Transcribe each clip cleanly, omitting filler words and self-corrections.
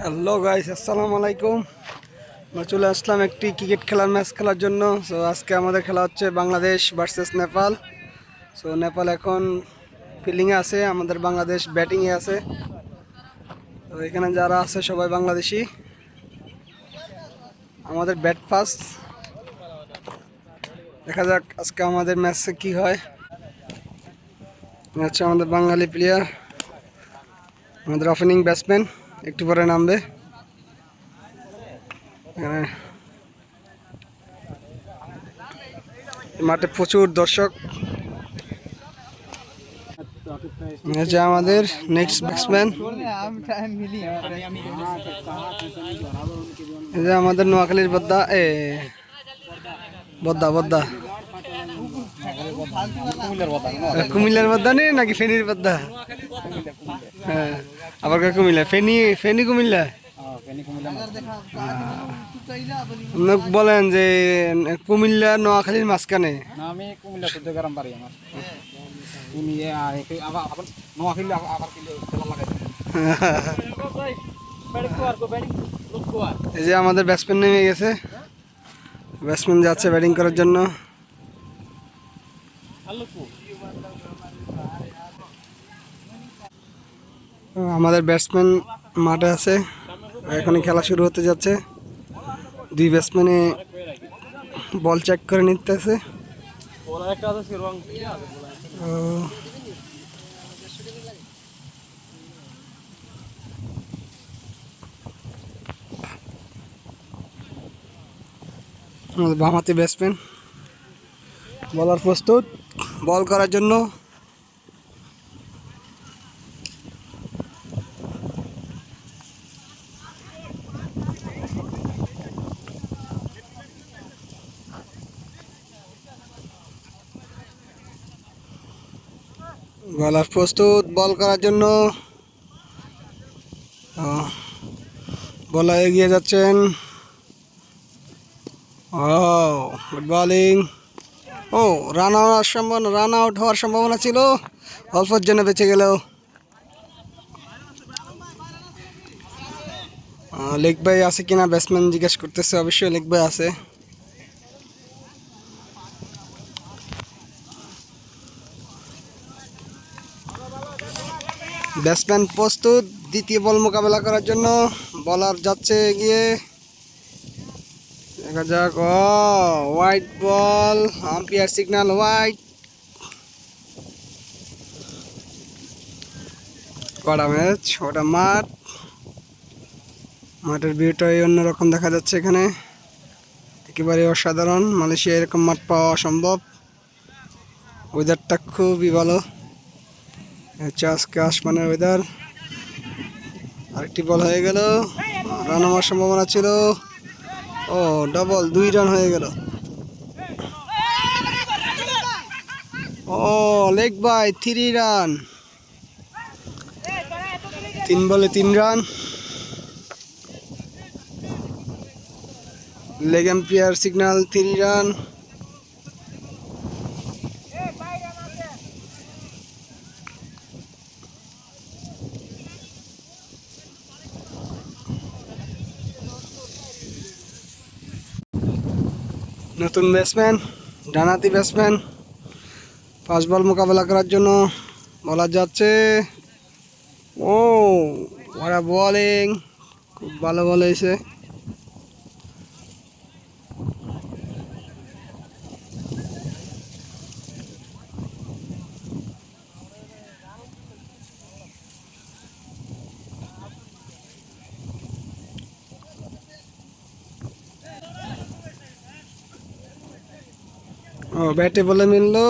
Hello guys, আসসালামু আলাইকুম। আমরা চলে আসলাম একটি ক্রিকেট খেলার ম্যাচ খেলার জন্য। সো আজকে আমাদের খেলা হচ্ছে বাংলাদেশ ভার্সেস নেপাল। সো নেপাল এখন ফিল্ডিংয়ে আছে, আমাদের বাংলাদেশ ব্যাটিংয়ে আছে। তো এখানে যারা আছে সবাই বাংলাদেশি। আমাদের ব্যাট ফার্স্ট, দেখা যাক আজকে আমাদের ম্যাচে কি হয়। হচ্ছে আমাদের বাঙালি প্লেয়ার, আমাদের ওপেনিং ব্যাটসম্যান একটু পরে নামবে। এখানে মাঠে প্রচুর দর্শক। যে আমাদের নেক্সট ব্যাটসম্যান, এই যে আমাদের নোয়াখালীর বদ্দা, বদ্দা বদ্দা কুমিল্লার বদ্দা নেই নাকি ফেনীর বদ্দা? হ্যাঁ, আবার কুমিল্লা, ফেনী ফেনী কুমিল্লা। বলেন যে কুমিল্লা নোয়াখালীর মাঝখানে। আমি কুমিল্লা চোদ্দ গ্রাম বাড়ি আমার। তুমি আবার নোয়াখালী আবার এই যে আমাদের ব্যাটসম্যান নেমে গেছে, ব্যাটসম্যান যাচ্ছে ব্যাটিং করার জন্য। আমাদের ব্যাটসম্যান মাঠে আছে, এখনই খেলা শুরু হতে যাচ্ছে। দুই ব্যাটসম্যানে বল চেক করে নিতেছে। বামহাতি ব্যাটসম্যান বলার প্রস্তুত বল করার জন্য। বলার প্রস্তুত বল করার জন্য। বলা এগিয়ে যাচ্ছেন। Good bowling. রান আউট হওয়ার সম্ভাবনা ছিল, অল্পের জন্য বেঁচে গেল। লেগ বাই আছে কিনা ব্যাটসম্যান জিজ্ঞেস করতেছে, অবশ্যই লেগ বাই আছে। ব্যাটসম্যান প্রস্তুত দ্বিতীয় বল মোকাবেলা করার জন্য। বলার যাচ্ছে এগিয়ে, দেখা যাক। White ball, umpire signal white. কড়া ম্যাচ, ওটা মাঠের ভিউটাই অন্যরকম দেখা যাচ্ছে এখানে, একেবারে অসাধারণ। মালয়েশিয়া এরকম মাঠ পাওয়া অসম্ভব, ওয়েদারটা খুবই ভালো হচ্ছে আজকে, আসমানের ওয়েদার। আরেকটি বল হয়ে গেল, রান হওয়ার সম্ভাবনা ছিল। ডাবল, 2 রান হয়ে গেল। লেগ বাই, 3 রান, 3 বলে 3 run. Leg empire signal 3 run. নতুন ব্যাটসম্যান, ডানহাতি ব্যাটসম্যান, ফাস্ট বল মোকাবেলা করার জন্য বলা যাচ্ছে। ওরা বোলিং খুব ভালো বল হয়েছে। ব্যাটে বলে মিললো।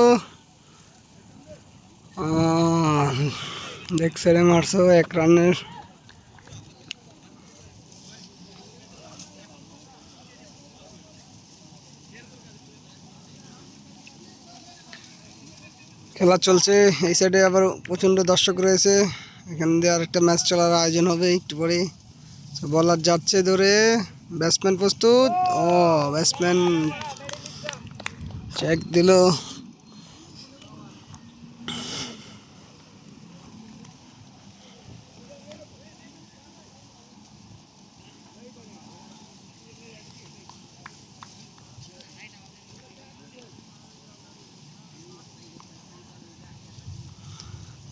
দেখ ছেড়ে মারছো 1 রানের। খেলা চলছে, এই সাইডে আবার প্রচণ্ড দর্শক রয়েছে। এখান দিয়ে আরেকটা ম্যাচ চলার আয়োজন হবে একটু পরে। বলার যাচ্ছে ধরে, ব্যাটসম্যান প্রস্তুত। ব্যাটসম্যান চেক দিল।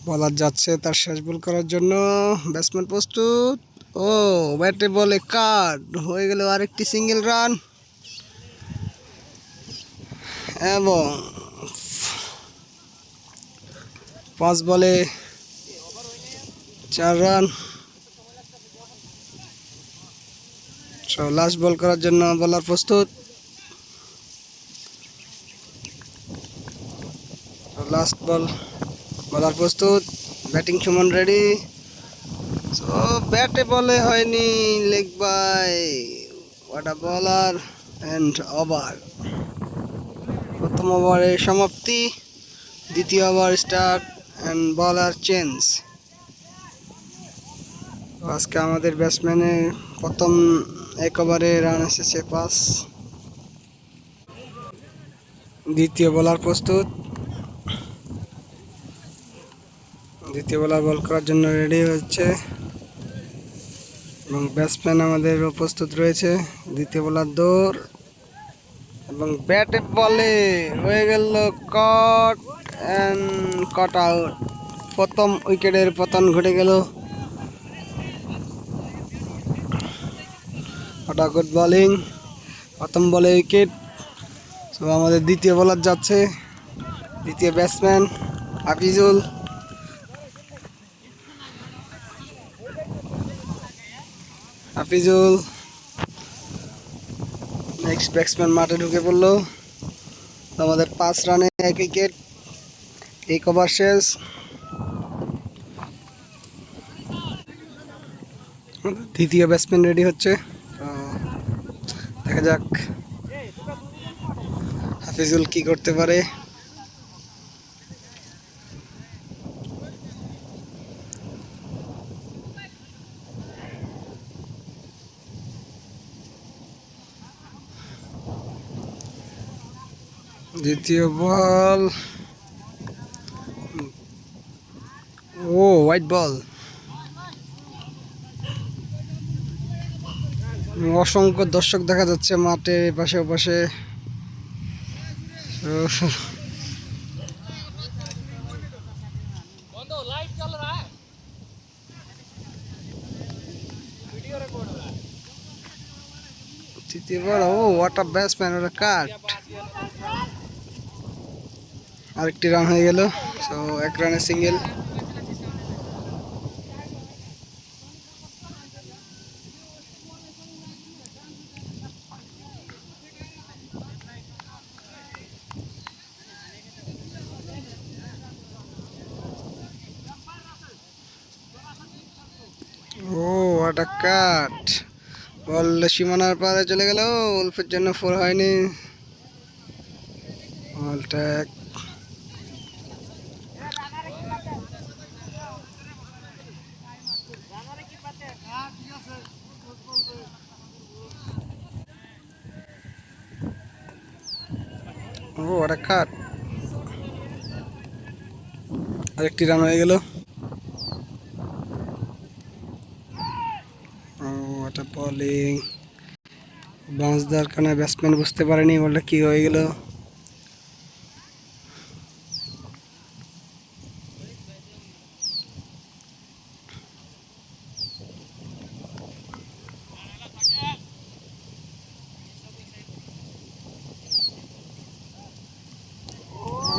বলার যাচ্ছে তার শেষ বল করার জন্য। ব্যাটসম্যান প্রস্তুত। ও ব্যাটে বলে কাট হয়ে গেল আরেকটি সিঙ্গেল রান এবং 5 বলে 4 রান। লাস্ট বল করার জন্য বলার প্রস্তুত। লাস্ট বল বলার প্রস্তুত। Batting Suman ready. সো ব্যাটে বলে হয়নি, লেগ বাই হোয়াট আ বলার এন্ড ওভার। প্রথম ওভারের সমাপ্তি, দ্বিতীয় ওভার স্টার্ট এন্ড বলার চেঞ্জ। আজকে আমাদের ব্যাটসম্যানের প্রথম এক ওভারে রান এসেছে 5। দ্বিতীয় বোলার প্রস্তুত। দ্বিতীয় বোলার বল করার জন্য রেডি হচ্ছে এবং ব্যাটসম্যান আমাদেরও প্রস্তুত রয়েছে। দ্বিতীয় বোলার দৌড় এবং ব্যাটে বলে হয়ে গেল কট অ্যান্ড কট আউট। প্রথম উইকেটের পতন ঘটে গেল। ওটা গুড বোলিং, প্রথম বলে উইকেট। তো আমাদের দ্বিতীয় বোলার যাচ্ছে, দ্বিতীয় batsman Hafizul. Hafizul next batsman মাঠে ঢুকে পড়লো। আমাদের 5 রানে 1 উইকেট, 1 ওভার শেষ। দ্বিতীয় ব্যাটসম্যান রেডি হচ্ছে, দেখা যাক হাফিজুল কি করতে পারে। দ্বিতীয় বল, ও হোয়াইট বল। অসংখ্য দর্শক দেখা যাচ্ছে মাঠে পাশে ওপাশে। তৃতীয় বল, ও হোয়াট আ ব্যাটসম্যান, ওটা কাট। আরেকটি রান হয়ে গেল। সো 1 রানে সিঙ্গেল। ও হোয়াট আ কাট, বল সীমানার পারে চলে গেল। উলফের জন্য 4 হয়নি। বলটা ও ওটা কাট। আরেকটি রান হয়ে গেল। ও ওটা বলিং, বাউন্স দেওয়ার কারণে ব্যাটসম্যান বুঝতে পারেনি বলটা কি হয়ে গেল।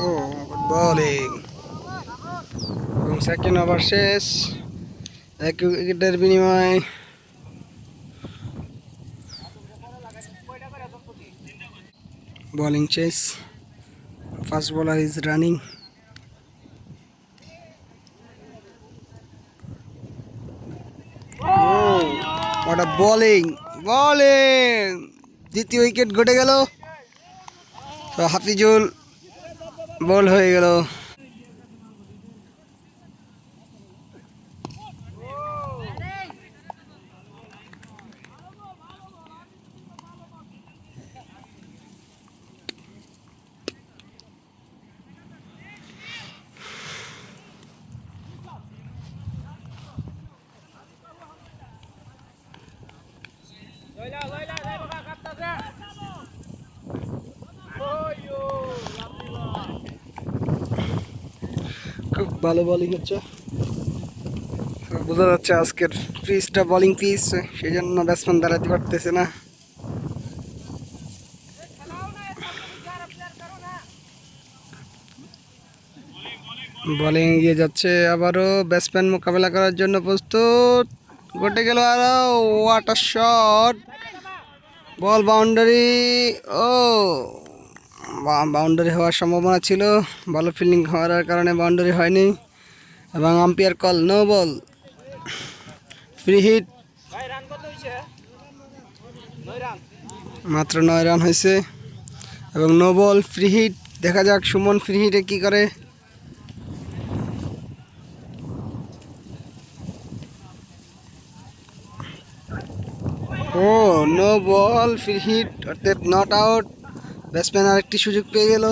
ও বোলিং এবং সেকেন্ড ওভার শেষ। 1 উইকেটের বিনিময়ে bowling chase. First bowler is running. ওটা বোলিং, বোলিং, দ্বিতীয় উইকেট ঘটে গেল। তো হাফিজুল বল হয়ে গেল। খুব ভালো বোলিং হচ্ছে। বোঝা যাচ্ছে আজকের পিচটা বোলিং পিচ, সেই জন্য ব্যাটসম্যান দাঁড়াতে পারতেছে না। বোলিং এগিয়ে যাচ্ছে, আবারও ব্যাটসম্যান মোকাবেলা করার জন্য প্রস্তুত। ঘটে গেল আরো ওয়াটার শট, বল বাউন্ডারি। ও বাউন্ডারি হওয়ার সম্ভাবনা ছিল, ভালো ফিল্ডিং হওয়ার কারণে বাউন্ডারি হয়নি এবং umpire call no ball, free hit. মাত্র 9 রান হয়েছে এবং নো বল, ফ্রি হিট। দেখা যাক সুমন ফ্রি হিটে কি করে। ও নো বল, ফ্রি হিট, অর্থাৎ নট আউট। ব্যাটসম্যান আরেকটি সুযোগ পেয়ে গেল।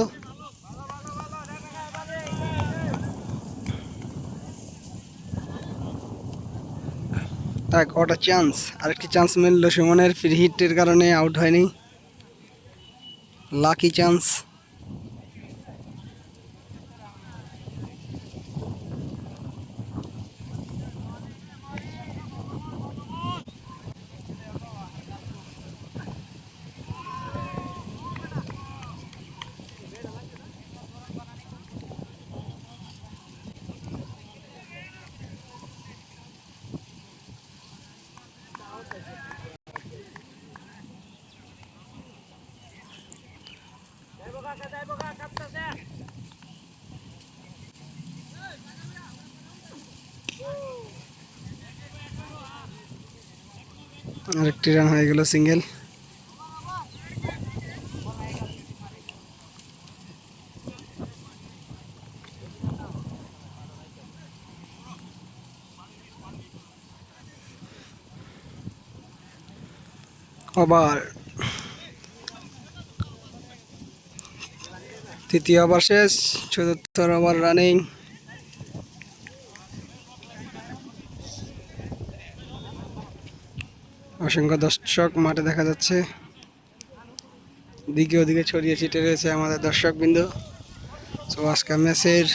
তাক ওটা চান্স, আরেকটি চান্স মিলল সুমনের, ফ্রি হিটের কারণে আউট হয়নি, লাকি চান্স। আরেকটি রান হয়ে গেল, সিঙ্গেল। ওভার, তৃতীয় ওভার শেষ, চতুর্থ ওভার রানিং। অসংখ্য দর্শক মাঠে দেখা যাচ্ছে, দিকে ওদিকে ছড়িয়ে ছিটে রয়েছে আমাদের দর্শকবৃন্দ। তো আজকের ম্যাচের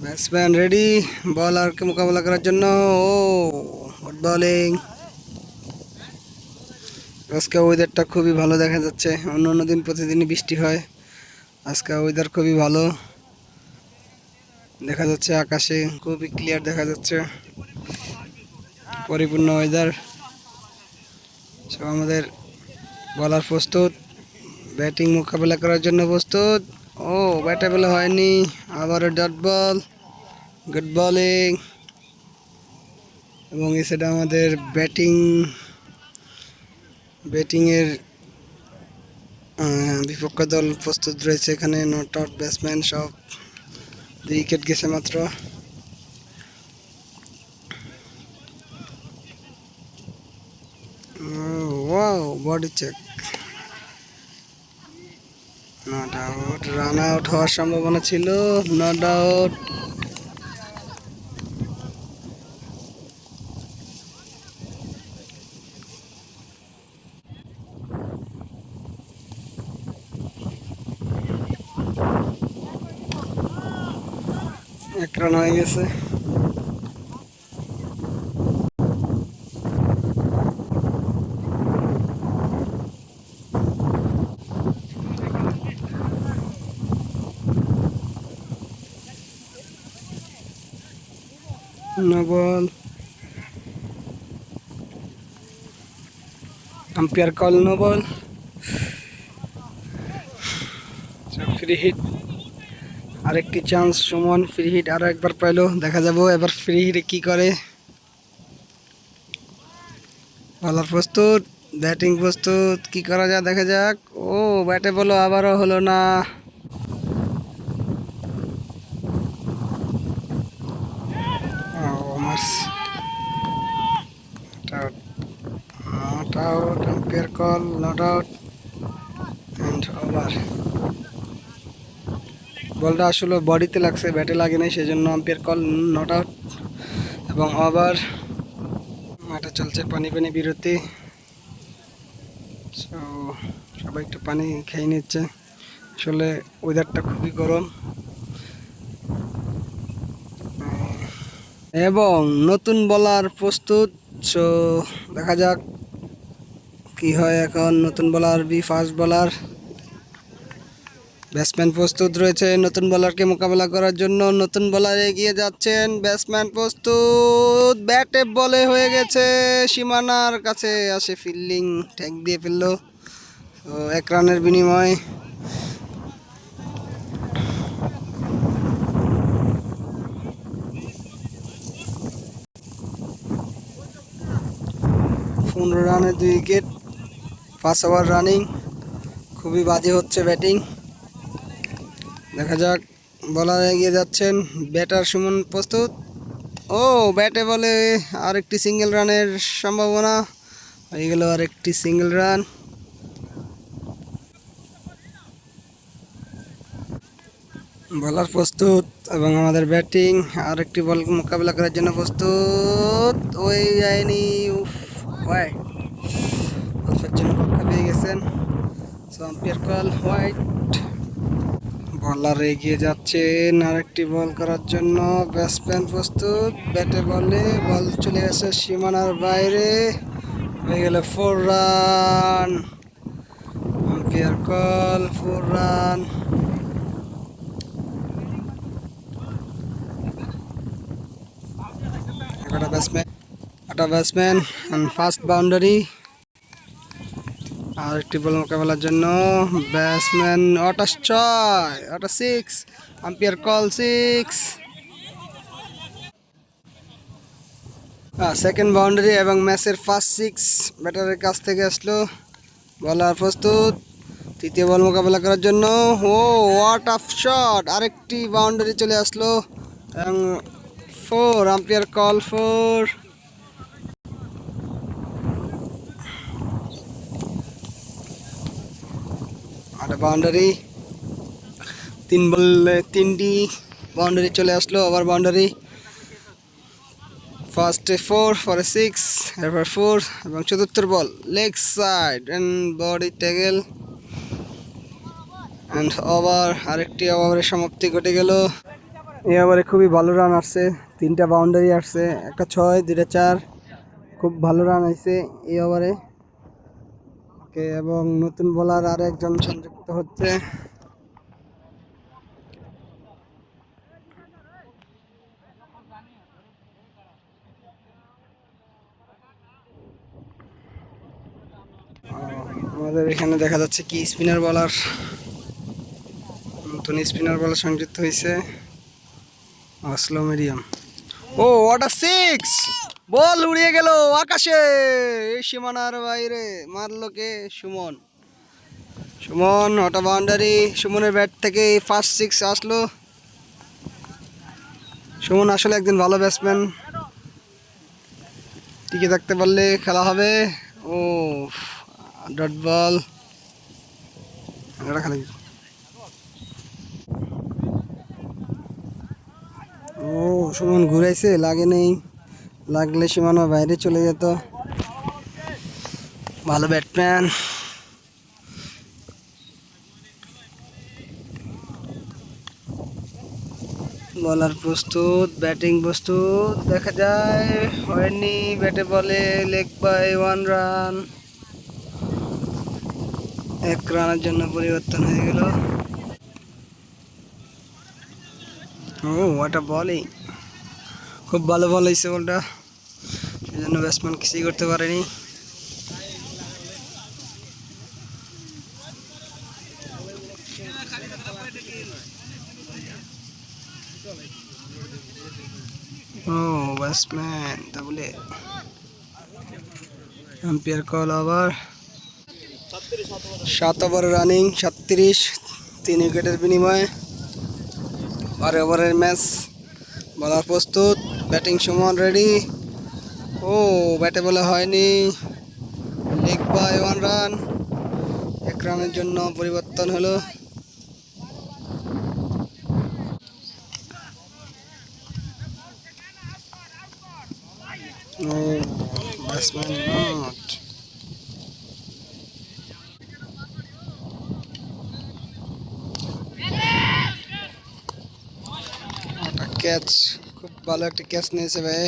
ব্যাটসম্যান রেডি বলারকে মোকাবেলা করার জন্য। ও গুড বোলিং। আজকে ওয়েদারটা খুবই ভালো দেখা যাচ্ছে, অন্য অন্য দিন প্রতিদিনই বৃষ্টি হয়, আজকে ওয়েদার খুবই ভালো দেখা যাচ্ছে, আকাশে খুবই ক্লিয়ার দেখা যাচ্ছে, পরিপূর্ণ ওয়েদার। সব আমাদের বলার প্রস্তুত, ব্যাটিং মোকাবেলা করার জন্য প্রস্তুত। ও ব্যাটেবল হয়নি, আবারও ডট বল, গুড বোলিং। এবং এই সাইডে আমাদের ব্যাটিংয়ের বিপক্ষ দল প্রস্তুত রয়েছে, এখানে নট আউট ব্যাটসম্যান সব, 2 উইকেট গেছে মাত্র। Wow, body check, not out. Run out হওয়ার সম্ভাবনা ছিল, নট আউট। এক রান হয়ে গেছে। No ball, umpire call no ball, free hit. আরেকটি চান্স, সুমন ফ্রি হিট আরো একবার পাইলো, দেখা যাবো এবার ফ্রি হিটে কি করে। বলার প্রস্তুত, ব্যাটিং প্রস্তুত, কি করা যায় দেখা যাক। ও ব্যাটে বলো, আবারও হলো না। Not out, umpire call not out and over. বলটা আসলে বডিতে লাগছে, ব্যাটে লাগে নাই, সেজন্য আম্পায়ার কল নট আউট এবং ওভার। মাঠে চলছে পানি বিরতি, সবাই একটু পানি খেয়ে নিচ্ছে। আসলে ওয়েদারটা খুবই গরম এবং নতুন বলার প্রস্তুত। সো দেখা যাক কি হয় এখন। নতুন বলার ফার্স্ট বলার ব্যাটসম্যান প্রস্তুত রয়েছে নতুন বলারকে মোকাবেলা করার জন্য। নতুন বলার এগিয়ে যাচ্ছেন, ব্যাটসম্যান প্রস্তুত, ব্যাটে বলে হয়ে গেছে, সীমানার কাছে আসে, ফিল্ডিং ট্যাগ দিয়ে ফেললো। তো 1 রানের বিনিময় রানে 2 উইকেট, 5 ওভার রানিং। খুবই বাজে হচ্ছে ব্যাটিং। দেখা যাক, বলার এগিয়ে যাচ্ছেন, ব্যাটার সুমন প্রস্তুত। ও ব্যাটে বলে আরেকটি সিঙ্গেল রানের সম্ভাবনা, হয়ে গেল আরেকটি সিঙ্গেল রান। বলার প্রস্তুত এবং আমাদের ব্যাটিং আরেকটি বল মোকাবেলা করার জন্য প্রস্তুত। ওই যায়নি, উফ, হোয়াইট, অল্পের জন্য পক্ষে পেয়ে গেছেন। So umpire call white. বলার এগিয়ে যাচ্ছেন আরেকটি বল করার জন্য, ব্যাটসম্যান প্রস্তুত, ব্যাটে বলে বল চলে গেছে সীমানার বাইরে, হয়ে গেল 4 রান। Umpire call 4 run. একটা ব্যাটসম্যান ফার্স্ট বাউন্ডারি। আর একটি বল মোকাবেলার জন্য ব্যাটসম্যান, ওটা 6, ওটা 6, আম্পায়ার কল 6। সেকেন্ড বাউন্ডারি এবং ম্যাচের ফার্স্ট 6 ব্যাটারের কাছ থেকে আসলো। বলার প্রস্তুত, তৃতীয় বল মোকাবেলা করার জন্য। ও হোয়াট আ শট, আরেকটি বাউন্ডারি চলে আসলো এবং 4, আম্পায়ার কল 4। আর বাউন্ডারি, 3 বলে 3টি বাউন্ডারি চলে আসলো, আবার বাউন্ডারি। ফার্স্টে 4, পরে 6, এরপর 4 এবং চতুর্থ ball leg side and body tackle and over. আরেকটি ওভারের সমাপ্তি ঘটে গেল। এই ওভারে খুবই ভালো রান আসছে, 3টা বাউন্ডারি আসছে, একটা 6, 2টা 4, খুব ভালো রান হয়েছে এই ওভারে। ওকে, এবং নতুন বোলার আর একজন সংযুক্ত হচ্ছে। আমাদের এখানে দেখা যাচ্ছে কি স্পিনার বলার, নতুন স্পিনার বলার সংযুক্ত হয়েছে, অসলো মিডিয়াম। ও ওটা 6, বল উড়িয়ে গেল আকাশে, এই সীমানার বাইরে, মারলো কে? সুমন। সুমন, ওটা বাউন্ডারি। সুমনের ব্যাট থেকে ফার্স্ট 6 আসলো। সুমন আসলে একজন ভালো ব্যাটসম্যান, টিকে থাকতে পারলে খেলা হবে। ও ডট বল, খেলা। ও সুমন ঘুরাইছে, লাগে নেই, লাগলে সীমানার বাইরে চলে যেত। ভালো ব্যাটম্যান। বলার প্রস্তুত, ব্যাটিং প্রস্তুত, দেখা যায় হয়নি, ব্যাটে বলে লেগ বাই 1 রান। 1 রানের জন্য পরিবর্তন হয়ে গেল। ও ওটা বলিং, খুব ভালো বল হয়েছে বলটা, সেই জন্য ব্যাটসম্যান কিছুই করতে পারেনি। ও ব্যাটসম্যান তাহলে umpire call over. 7 over running, 37, 3 উইকেটের বিনিময়ে 12 ওভারের ম্যাচ। বলার প্রস্তুত, ব্যাটিং সুমন রেডি। ও ব্যাটে বলে হয়নি, লেগ বাই 1 রান। 1 রানের জন্য পরিবর্তন হলো। ও ব্যাটসম্যান নট। ক্যাচ, খুব ভালো একটা ক্যাচ নিয়েছে ভাই।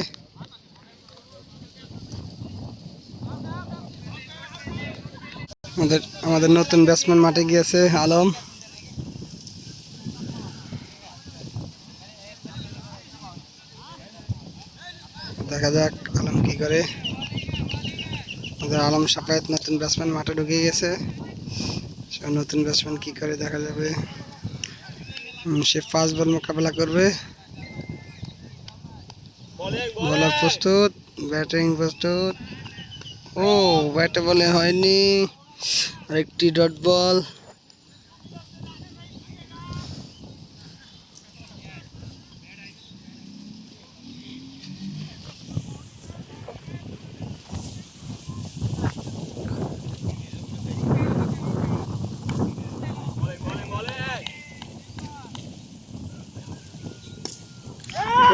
আমাদের নতুন ব্যাটসম্যান মাঠে গিয়েছে আলম। দেখা যাক আলম কি করে। আমাদের আলম সাফায়েত নতুন ব্যাটসম্যান মাঠে ঢুকে গেছে। নতুন ব্যাটসম্যান কি করে দেখা যাবে। সে ফাস্ট বল মোকাবেলা করবে। বলার প্রস্তুত, ব্যাটিং প্রস্তুত। ও ব্যাটে বলে হয়নি, আরেকটি ডট বল।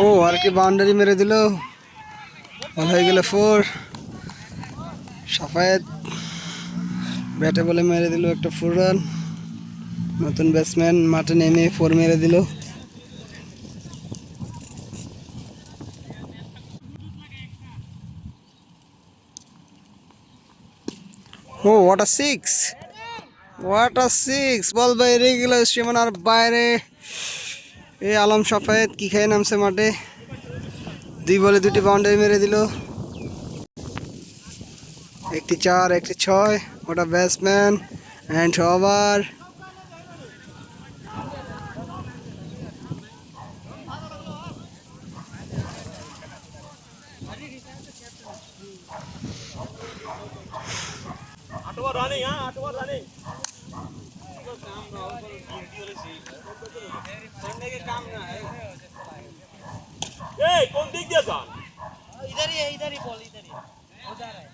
ও আরেকটি বাউন্ডারি মেরে দিল, বল হয়ে গেল 4। সাফায়েত ব্যাটে বলে মেরে দিল একটা 4 রান। নতুন ব্যাটসম্যান মাঠে নেমে 4 মেরে দিল। ও হোয়াট আ 6, হোয়াট আ 6, বল বাইরে গেল সীমানার বাইরে। এই আলম সাফায়েত কি খেয়ে নামছে মাঠে, 2 বলে 2টি বাউন্ডারি মেরে দিল। একটি 4, একটি 6। ওটা ব্যাটসম্যান অ্যান্ড ওভার। কোন দিক দিয়ে যান इधर ही बॉल इधर ही हो जा रहा है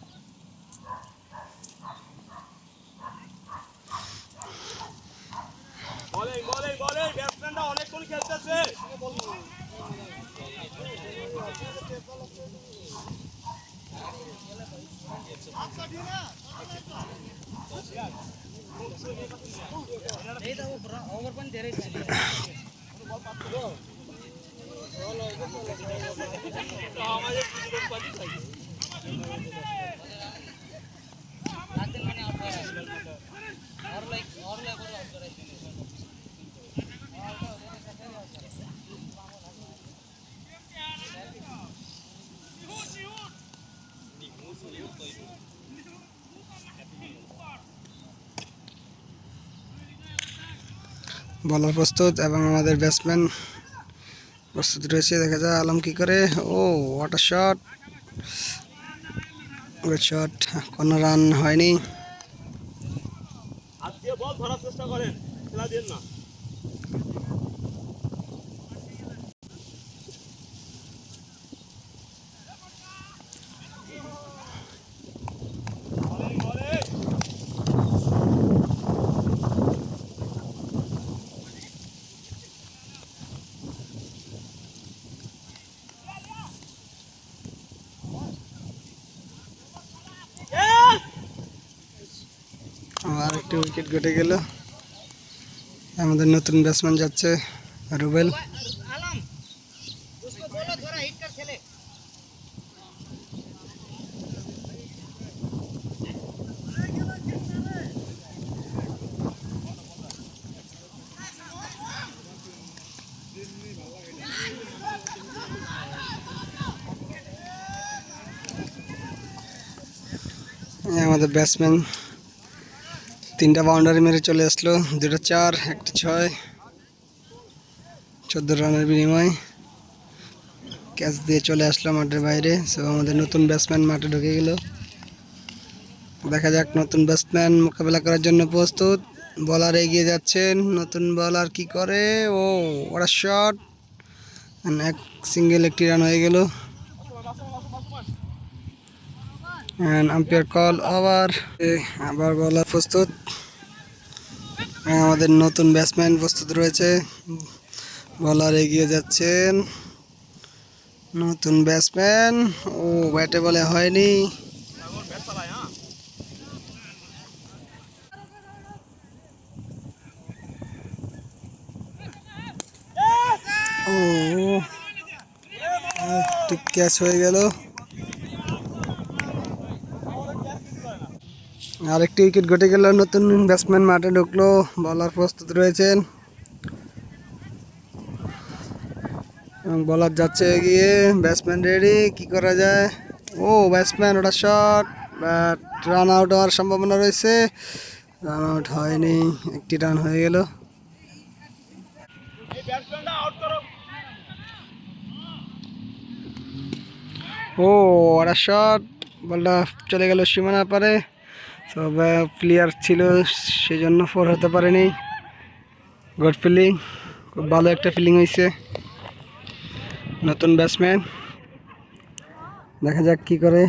বলেই ব্যাটসম্যানরা অনেকক্ষণ খেলতেছে এই তো ওভার पनि धेरै छ বলার প্রস্তুত এবং আমাদের ব্যাটসম্যান প্রস্তুত রয়েছে। দেখা যায় আলম কি করে। Oh what a shot, good shot, কোনো রান হয়নি। আজকে বল ধরার চেষ্টা করেন খেলা দেন না আর একটি উইকেট ঘটে গেল। আমাদের নতুন ব্যাটসম্যান যাচ্ছে রুবেল। आलम उसको बोलो थोड़ा हिट कर खेले আমাদের ব্যাটসম্যান 3টা বাউন্ডারি মেরে চলে আসলো, 2টা 4, একটা 6, 14 রানের বিনিময়ে ক্যাচ দিয়ে চলে আসলো মাঠের বাইরে। সো আমাদের নতুন ব্যাটসম্যান মাঠে ঢুকে গেল। দেখা যাক নতুন ব্যাটসম্যান মোকাবেলা করার জন্য প্রস্তুত। বলার এগিয়ে যাচ্ছেন, নতুন বলার কি করে। ও ওরা শট, এক সিঙ্গেল একটি রান হয়ে গেল। Umpire call over. আবার বলার প্রস্তুত, আমাদের নতুন ব্যাটসম্যান প্রস্তুত রয়েছে। বলার এগিয়ে যাচ্ছেন, নতুন ব্যাটসম্যান। ও ব্যাটে বলে হয়নি। ও ক্যাচ হয়ে গেল। আরেকটি উইকেট ঘটে গেল। নতুন ব্যাটসম্যান মাঠে ঢুকলো, বলার প্রস্তুত রয়েছেন এবং বলার যাচ্ছে এগিয়ে। ব্যাটসম্যান রেডি, কি করা যায়? ও ব্যাটসম্যান, ওটা শট, বাট রান আউট হওয়ার সম্ভাবনা রয়েছে। রান আউট হয়নি, একটি রান হয়ে গেল। ও ওটা শট, বলটা চলে গেল সীমানার পারে। সব প্লেয়ার ছিল সেই জন্য ফোর হতে পারেনি। গুড ফিল্ডিং, খুব ভালো একটা ফিল্ডিং হয়েছে। নতুন ব্যাটসম্যান, দেখা যাক কি করে।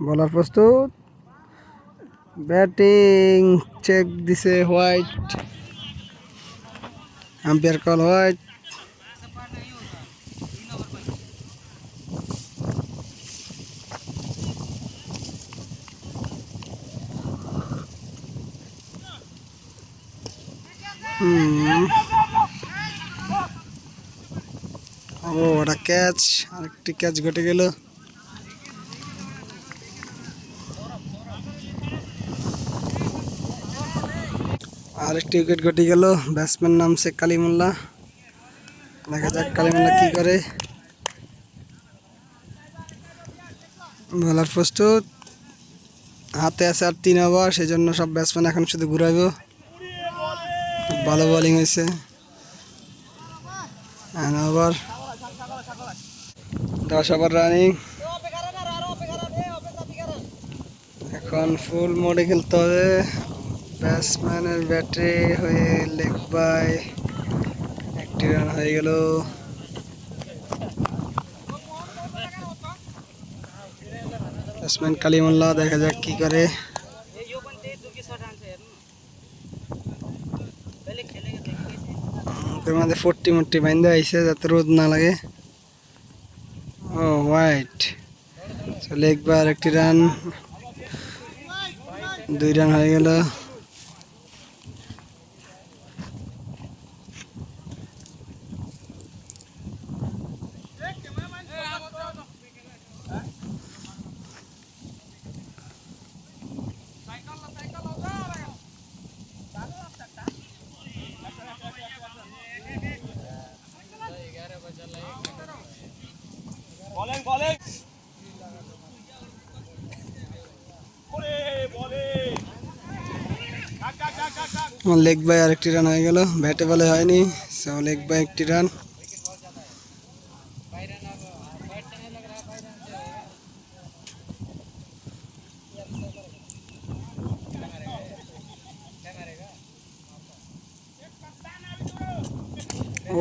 বলার প্রস্তুত, ব্যাটিং চেক দিছে হোয়াইট, আম্পায়ার কল হোয়াইট। ও ওটা ক্যাচ, আরেকটি ক্যাচ ঘটে গেল। আরেকটি উইকেট ঘটে গেল। ব্যাটসম্যান নামছে কালিমুল্লাহ, দেখা যাক কালিমুল্লাহ কি করে। বলার প্রস্তুত, হাতে আছে আর 3 ওভার, সেই জন্য সব ব্যাটসম্যান এখন শুধু ঘুরাইব। খুব ভালো বোলিং হয়েছে। Over 10 over running. এখন ফুল মোডে খেলতে হবে। ব্যাটসম্যানের ব্যাটে হয়ে লেগ বাই, একটি রান হয়ে গেল। ব্যাটসম্যান কালিমুল্লাহ, দেখা যাক কি করে। মুখের মধ্যে 40 বাইন্দা আইছে যাতে রোদ না লাগে। ও হোয়াইট, লেগ বাই, একটি রান, 2 রান হয়ে গেল। বলেন বলেন ওরে বলে লেগ বাই আরেকটি রান হয়ে গেল। ব্যাটে বলে হয়নি, সো লেগ বাই একটি রান।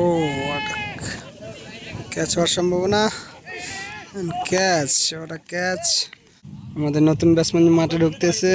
ও ক্যাচ হওয়ার সম্ভাবনা, ক্যাচ, ওটা ক্যাচ। আমাদের নতুন ব্যাটসম্যান মাঠে ঢুকতেছে।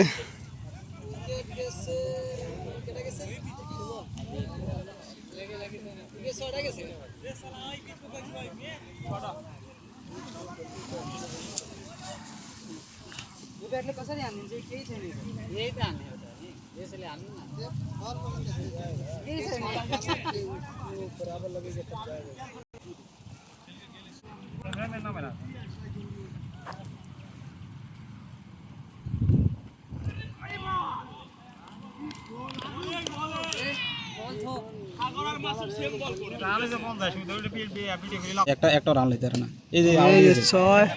একটা রান লইতে না, এই যে এই যে 6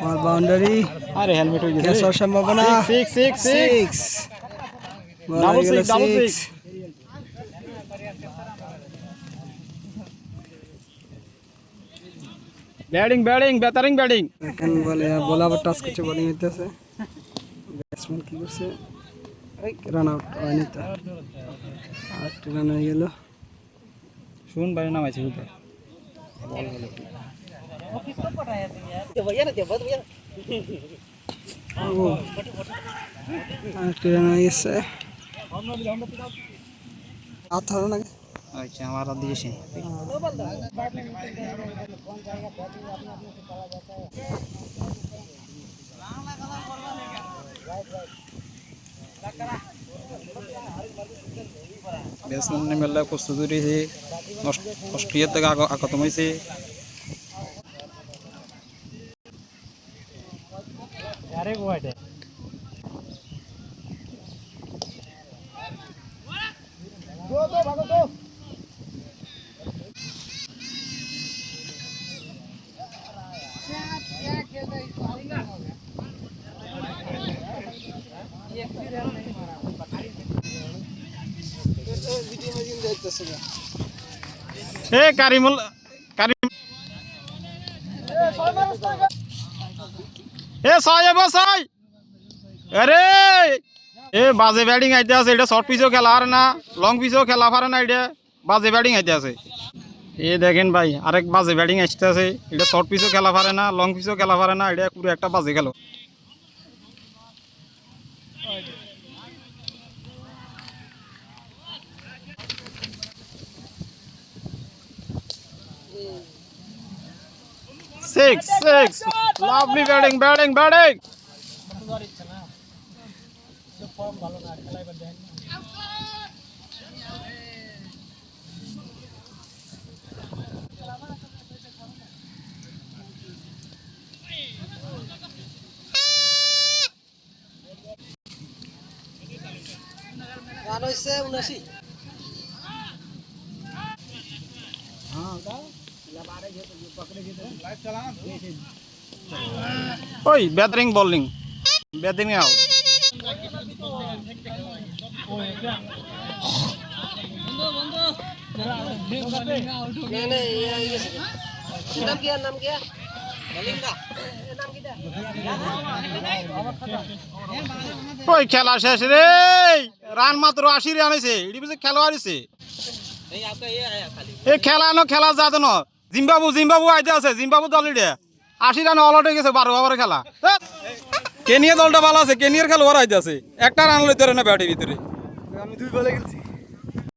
আর বাউন্ডারি। আরে হেলমেট হয়ে ক্যাচ গেছে। হওয়ার সম্ভাবনা, 6 double six, double six. Batting batting battering batting. এখন বলে বলার টাচ করছে, বোলিং হইতেছে। ব্যাটসম্যান কি করছে, রান আউট হয়নি তো, আরেকটি রান হয়ে গেল। শুন বাইরে নামাইছে বুঝতে আরেকটি রান হয়ে গেছে। হাত ধরো নাকি? আচ্ছা আমার আর দিয়েছে। ব্যাটসম্যান মেলা প্রস্তুতি রয়েছে, অস্ট্রেলিয়ার থেকে আগত হয়েছে। এ কারিমুল কারিম এ ছয় এ ছয় আরে এ বাজে ব্যাটিং আইতে আছে এটা শর্ট পিচও খেলা আর না লং পিচও খেলা পারে না এটা বাজে ব্যাটিং আইতে আছে এ দেখেন ভাই আরেক বাজে ব্যাটিং আসতে আছে এটা শর্ট পিচও খেলা পারে না লং পিচও খেলা পারে না এটা পুরো একটা বাজে খেলো Six. Lovely batting. রান হইছে 79 Oi, battering bowling. Batting out. নাম কি ওই খেলা শেষ রে রান মাত্র 80 রান হয়েছে এটি বুঝে খেলোয়াড় হয়েছে এই খেলা যাতে ন জিম্বাবু আইতে আছে জিম্বাবু দল 80 রান অল আউট হয়ে গেছে 12 ওভারের খেলা কেনিয়া দলটা ভালো আছে কেনিয়ার খেলোয়াড় আইতে আছে একটা রান লইতে পারে না ব্যাটের ভিতরে আমি 2 বলে গেছি